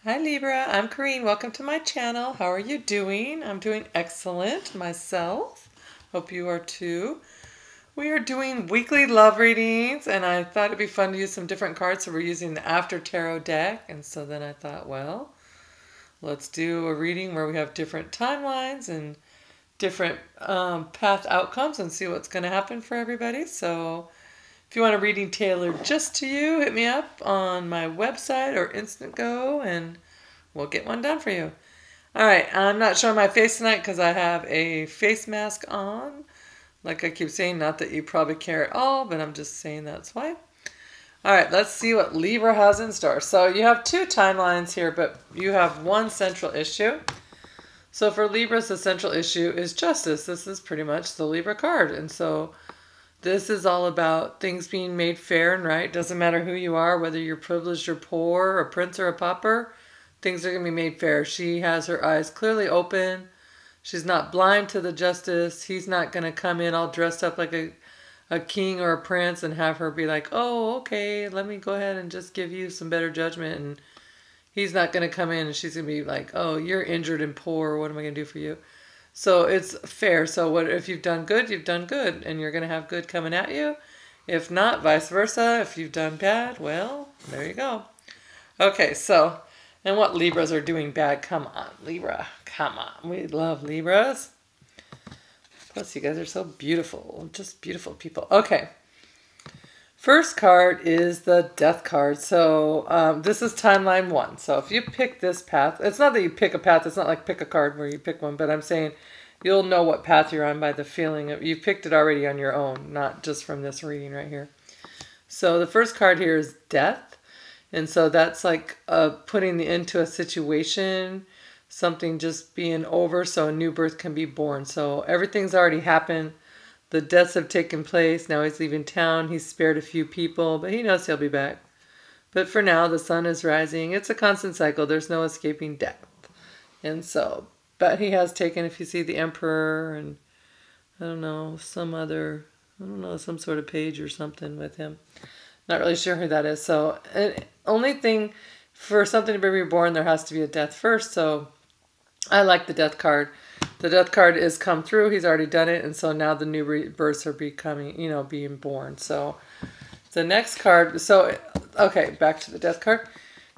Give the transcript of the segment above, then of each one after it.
Hi Libra, I'm Corrine. Welcome to my channel. How are you doing? I'm doing excellent myself. Hope you are too. We are doing weekly love readings and I thought it'd be fun to use some different cards. So we're using the After Tarot deck, and so then I thought, well, let's do a reading where we have different timelines and different path outcomes and see what's going to happen for everybody. So if you want a reading tailored just to you, hit me up on my website or Instant Go and we'll get one done for you. All right, I'm not showing my face tonight because I have a face mask on. Like I keep saying, not that you probably care at all, but I'm just saying that's why. All right, let's see what Libra has in store. So you have two timelines here, but you have one central issue. So for Libras, the central issue is justice. This is pretty much the Libra card. And so this is all about things being made fair and right. Doesn't matter who you are, whether you're privileged or poor, a prince or a pauper, things are going to be made fair. She has her eyes clearly open. She's not blind to the justice. He's not going to come in all dressed up like a king or a prince and have her be like, oh, okay, let me go ahead and just give you some better judgment. And he's not going to come in and she's going to be like, oh, you're injured and poor. What am I going to do for you? So it's fair. So what if you've done good, you've done good, and you're going to have good coming at you. If not, vice versa. If you've done bad, well, there you go. Okay, so, and what Libras are doing bad? Come on, Libra. Come on. We love Libras. Plus, you guys are so beautiful. Just beautiful people. Okay. First card is the Death card. So this is timeline 1. So if you pick this path, it's not that you pick a path. It's not like pick a card where you pick one. But I'm saying you'll know what path you're on by the feeling of, you picked it already on your own, not just from this reading right here. So the first card here is Death. And so that's like putting the end to a situation, something just being over so a new birth can be born. So everything's already happened. The deaths have taken place. Now he's leaving town. He's spared a few people, but he knows he'll be back. But for now, the sun is rising. It's a constant cycle. There's no escaping death. And so, but he has taken, if you see the Emperor and, I don't know, some other, I don't know, some sort of page or something with him. Not really sure who that is. So, only thing, for something to be reborn, there has to be a death first. So, I like the Death card. The Death card is come through. He's already done it. And so now the new rebirths are becoming, being born. So the next card. So, okay, back to the Death card.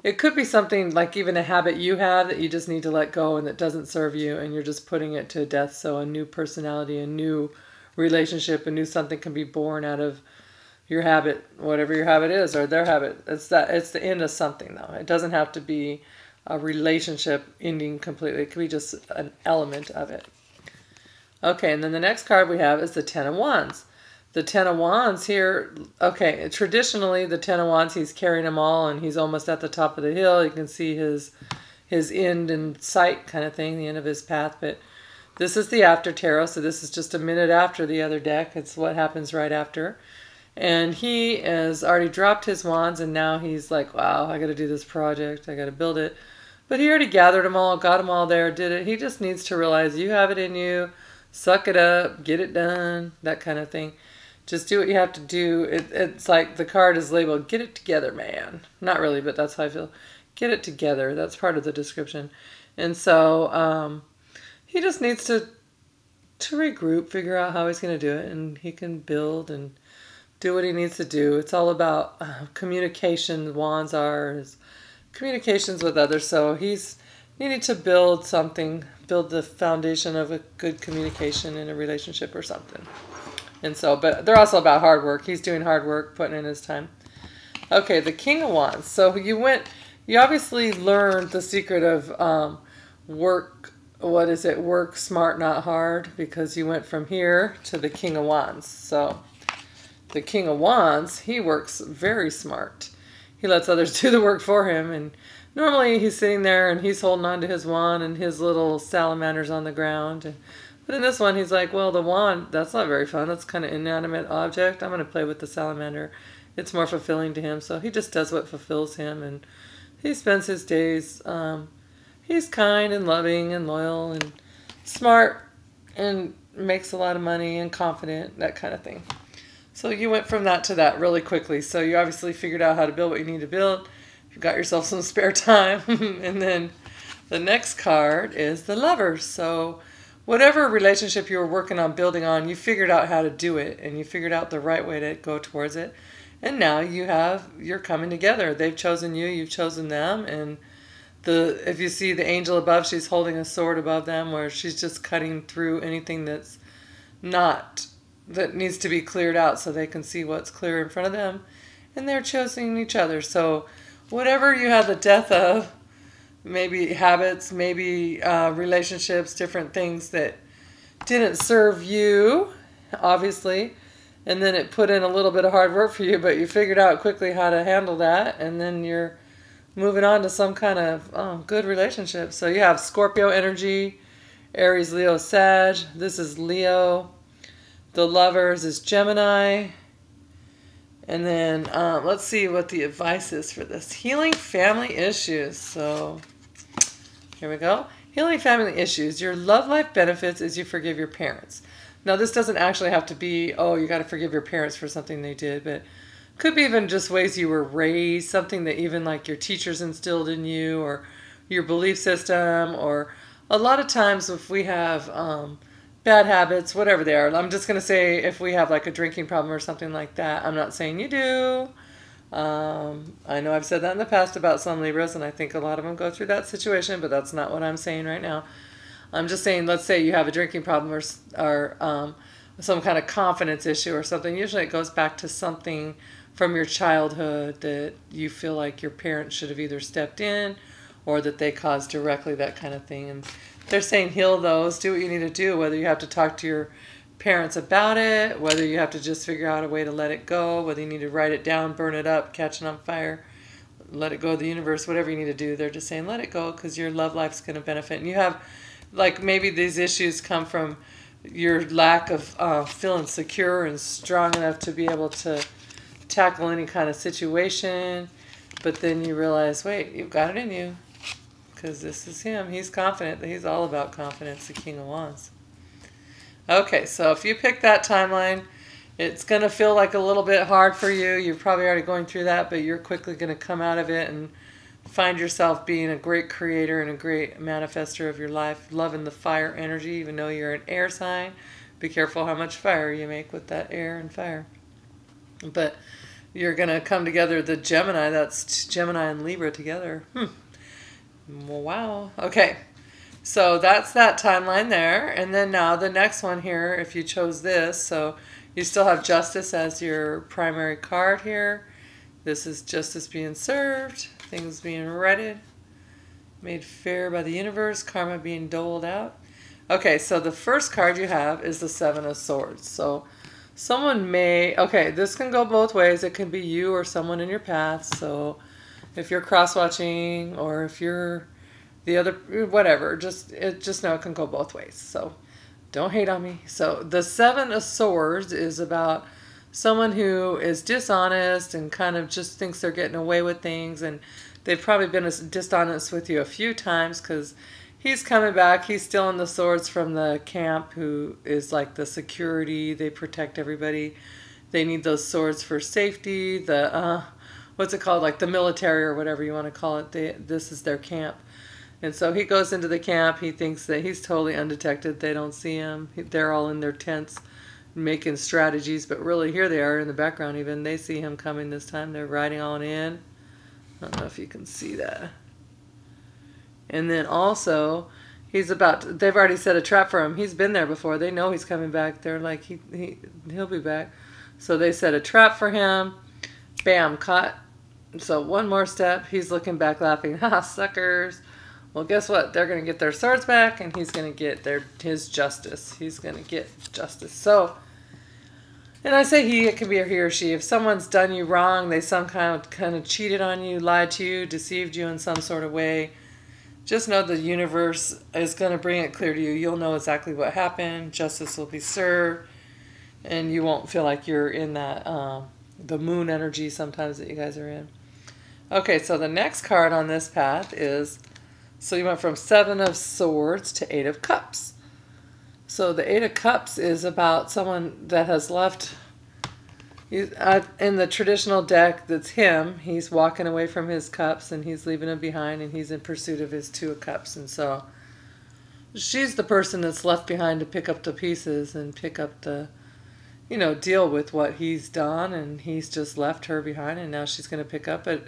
It could be something like even a habit you have that you just need to let go and that doesn't serve you. And you're just putting it to death. So a new personality, a new relationship, a new something can be born out of your habit, whatever your habit is, or their habit. It's the end of something though. It doesn't have to be a relationship ending completely. It could be just an element of it. Okay, and then the next card we have is the Ten of Wands. The Ten of Wands here, okay, traditionally the Ten of Wands, he's carrying them all and he's almost at the top of the hill. You can see his end in sight kind of thing, the end of his path. But this is the After Tarot, so this is just a minute after the other deck. It's what happens right after. And he has already dropped his wands and now he's like, wow, I got to do this project. I got to build it. But he already gathered them all, got them all there, did it. He just needs to realize you have it in you. Suck it up, get it done, that kind of thing. Just do what you have to do. It's like the card is labeled, get it together, man. Not really, but that's how I feel. Get it together. That's part of the description. And so he just needs to regroup, figure out how he's going to do it, and he can build and do what he needs to do. It's all about communication. The wands are his communications with others. So he's needing to build something, build the foundation of a good communication in a relationship or something. And so, but they're also about hard work. He's doing hard work, putting in his time. Okay, the King of Wands. So you obviously learned the secret of work, what is it? Work smart, not hard, because you went from here to the King of Wands. So the King of Wands, he works very smart. He lets others do the work for him, and normally he's sitting there and he's holding on to his wand and his little salamander's on the ground. But in this one, he's like, well, the wand, that's not very fun. That's kind of inanimate object. I'm going to play with the salamander. It's more fulfilling to him, so he just does what fulfills him, and he spends his days, he's kind and loving and loyal and smart and makes a lot of money and confident, that kind of thing. So you went from that to that really quickly. So you obviously figured out how to build what you need to build. you've got yourself some spare time. And then the next card is the Lovers. So whatever relationship you were working on building on, you figured out how to do it, and you figured out the right way to go towards it. And now you're coming together. They've chosen you, you've chosen them, and if you see the angel above, she's holding a sword above them, where she's just cutting through anything that needs to be cleared out so they can see what's clear in front of them. And they're choosing each other. So whatever you had the death of, maybe habits, maybe relationships, different things that didn't serve you, obviously, and then it put in a little bit of hard work for you, but you figured out quickly how to handle that, and then you're moving on to some kind of good relationship. So you have Scorpio energy, Aries, Leo, Sag. This is Leo. The Lovers is Gemini. And then let's see what the advice is for this. Healing family issues. So here we go. Healing family issues. Your love life benefits as you forgive your parents. Now, this doesn't actually have to be, oh, you got to forgive your parents for something they did, but could be even just ways you were raised, something that even like your teachers instilled in you, or your belief system, or a lot of times if we have bad habits, whatever they are. I'm just going to say if we have like a drinking problem or something like that. I'm not saying you do. I know I've said that in the past about some Libras, and I think a lot of them go through that situation, but that's not what I'm saying right now. I'm just saying, let's say you have a drinking problem or some kind of confidence issue or something. Usually it goes back to something from your childhood that you feel like your parents should have either stepped in or that they caused directly, that kind of thing. And they're saying heal those, do what you need to do, whether you have to talk to your parents about it, whether you have to just figure out a way to let it go, whether you need to write it down, burn it up, catch it on fire, let it go to the universe, whatever you need to do. They're just saying let it go because your love life's going to benefit. And you have, like, maybe these issues come from your lack of feeling secure and strong enough to be able to tackle any kind of situation, but then you realize, wait, you've got it in you, because this is him. He's confident. He's all about confidence, the King of Wands. Okay, so if you pick that timeline, it's going to feel like a little bit hard for you. You're probably already going through that, but you're quickly going to come out of it and find yourself being a great creator and a great manifester of your life, loving the fire energy, even though you're an air sign. Be careful how much fire you make with that air and fire. But you're going to come together, the Gemini, that's Gemini and Libra together. Wow. Okay, so that's that timeline there. And then now the next one here, if you chose this, so you still have Justice as your primary card here. This is justice being served, things being righted, made fair by the universe, karma being doled out. Okay, so the first card you have is the Seven of Swords. So someone may, okay, this can go both ways. It can be you or someone in your path. So if you're cross-watching or if you're the other, whatever, just know it can go both ways. So don't hate on me. So the Seven of Swords is about someone who is dishonest and kind of just thinks they're getting away with things, and they've probably been dishonest with you a few times because he's coming back. He's stealing the swords from the camp, who is like the security. They protect everybody. They need those swords for safety. The what's it called? Like the military or whatever you want to call it. This is their camp. And so he goes into the camp. He thinks that he's totally undetected. They don't see him. They're all in their tents making strategies, but really here they are in the background even. They see him coming this time. They're riding on in. I don't know if you can see that. And then also, they've already set a trap for him. He's been there before. They know he's coming back. They're like, he'll be back. So they set a trap for him. Bam, caught. So one more step. He's looking back laughing. Ha, suckers. Well, guess what? They're going to get their swords back, and he's going to get his justice. He's going to get justice. So, and I say he, it can be a he or she. If someone's done you wrong, they some kind of cheated on you, lied to you, deceived you in some sort of way, just know the universe is going to bring it clear to you. You'll know exactly what happened. Justice will be served, and you won't feel like you're in that the moon energy sometimes that you guys are in. Okay, so the next card on this path is, so you went from Seven of Swords to Eight of Cups. So the Eight of Cups is about someone that has left, He's in the traditional deck. That's him. He's walking away from his cups and he's leaving them behind, and he's in pursuit of his 2 of cups. And so she's the person that's left behind to pick up the pieces and pick up the, deal with what he's done, and he's just left her behind, and now she's going to pick up it.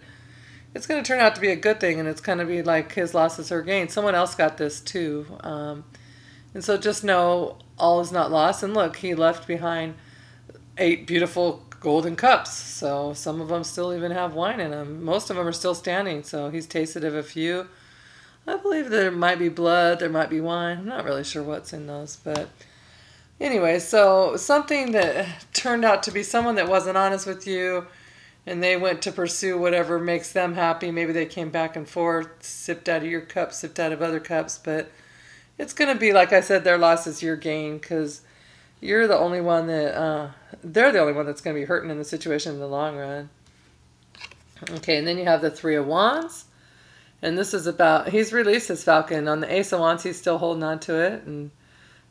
It's going to turn out to be a good thing, and it's going to be like his loss is her gain. Someone else got this too. And so just know all is not lost. And look, he left behind 8 beautiful golden cups. So some of them still even have wine in them. Most of them are still standing. So he's tasted of a few. I believe there might be blood, there might be wine. I'm not really sure what's in those. But anyway, so something that turned out to be someone that wasn't honest with you, and they went to pursue whatever makes them happy. Maybe they came back and forth, sipped out of your cup, sipped out of other cups. But it's going to be, like I said, their loss is your gain, because you're the only one that, they're the only one that's going to be hurting in the situation in the long run. Okay, and then you have the 3 of Wands. And this is about, he's released his falcon. On the Ace of Wands, he's still holding on to it. And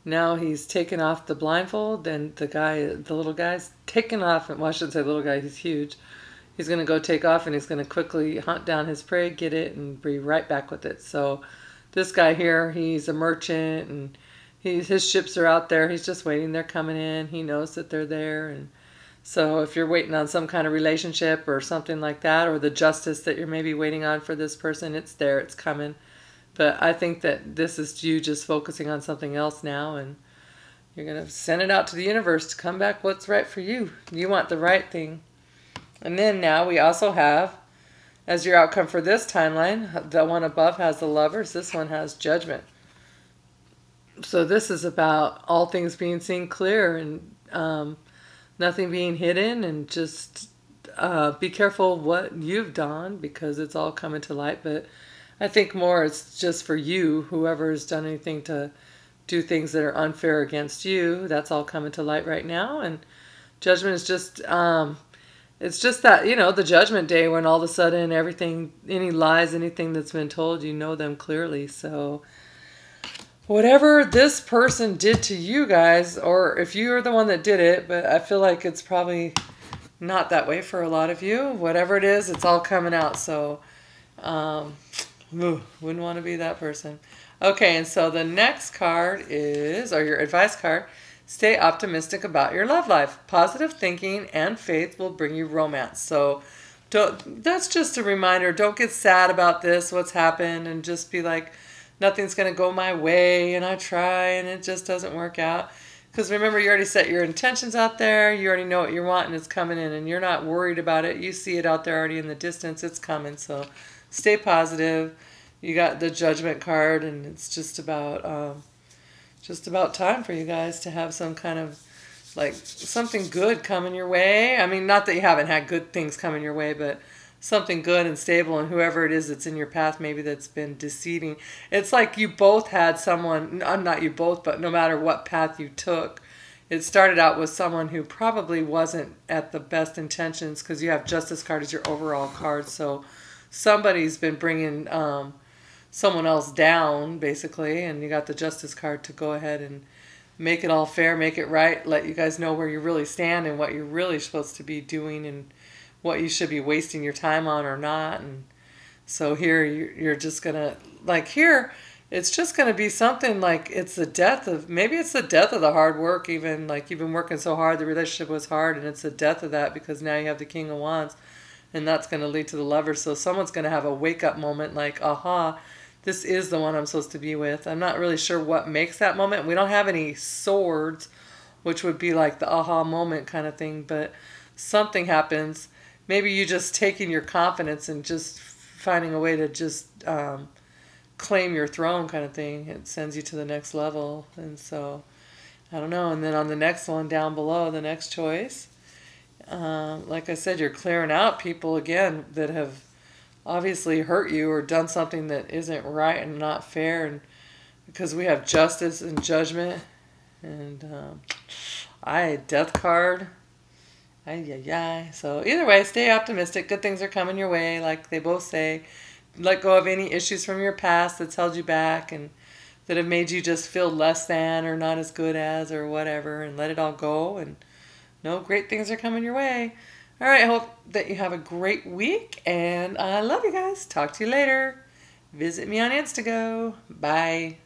now he's taken off the blindfold, and the little guy's taken off. Well, I shouldn't say little guy, he's huge. He's going to go take off, and he's going to quickly hunt down his prey, get it, and be right back with it. So this guy here, he's a merchant, and his ships are out there. He's just waiting. They're coming in. He knows that they're there. And so if you're waiting on some kind of relationship or something like that, or the justice that you're maybe waiting on for this person, it's there. It's coming. But I think that this is you just focusing on something else now, and you're going to send it out to the universe to come back what's right for you. You want the right thing. And then now we also have, as your outcome for this timeline, the one above has the Lovers. This one has Judgment. So this is about all things being seen clear, and nothing being hidden, and just be careful what you've done, because it's all coming to light. But I think more it's just for you, whoever has done anything to do things that are unfair against you, that's all coming to light right now. And Judgment is just, it's just that, the Judgment Day, when all of a sudden everything, any lies, anything that's been told, you know them clearly. So whatever this person did to you guys, or if you are the one that did it, but I feel like it's probably not that way for a lot of you. Whatever it is, it's all coming out. So wouldn't want to be that person. Okay, and so the next card is, or your advice card, stay optimistic about your love life. Positive thinking and faith will bring you romance. So that's just a reminder. Don't get sad about this, what's happened, and just be like, nothing's going to go my way, and I try, and it just doesn't work out. Because remember, you already set your intentions out there. You already know what you want, and it's coming in, and you're not worried about it. You see it out there already in the distance. It's coming, so stay positive. You got the Judgment card, and it's just about time for you guys to have some kind of, like, something good coming your way. I mean, not that you haven't had good things coming your way, but something good and stable, and whoever it is that's in your path, maybe that's been deceiving. It's like you both had someone, not you both, but no matter what path you took, it started out with someone who probably wasn't at the best intentions, because you have Justice card as your overall card. So somebody's been bringing someone else down, basically, and you got the Justice card to go ahead and make it all fair, make it right, let you guys know where you really stand and what you're really supposed to be doing, and what you should be wasting your time on or not. And so here you're just gonna, like, here it's just gonna be something like it's the death of, maybe it's the death of the hard work, even like you've been working so hard, the relationship was hard, and it's the death of that, because now you have the King of Wands, and that's going to lead to the Lovers. So someone's going to have a wake-up moment, like, aha, this is the one I'm supposed to be with. I'm not really sure what makes that moment. We don't have any swords, which would be like the aha moment kind of thing, but something happens. Maybe you just taking your confidence and just finding a way to just claim your throne kind of thing. It sends you to the next level. And so, I don't know. And then on the next one down below, the next choice, like I said, you're clearing out people again that have obviously hurt you or done something that isn't right and not fair. And because we have Justice and Judgment, and Death card. So either way, stay optimistic. Good things are coming your way, like they both say. Let go of any issues from your past that's held you back and that have made you just feel less than or not as good as or whatever, and let it all go, and know great things are coming your way. All right, I hope that you have a great week, and I love you guys. Talk to you later. Visit me on Instago. Bye.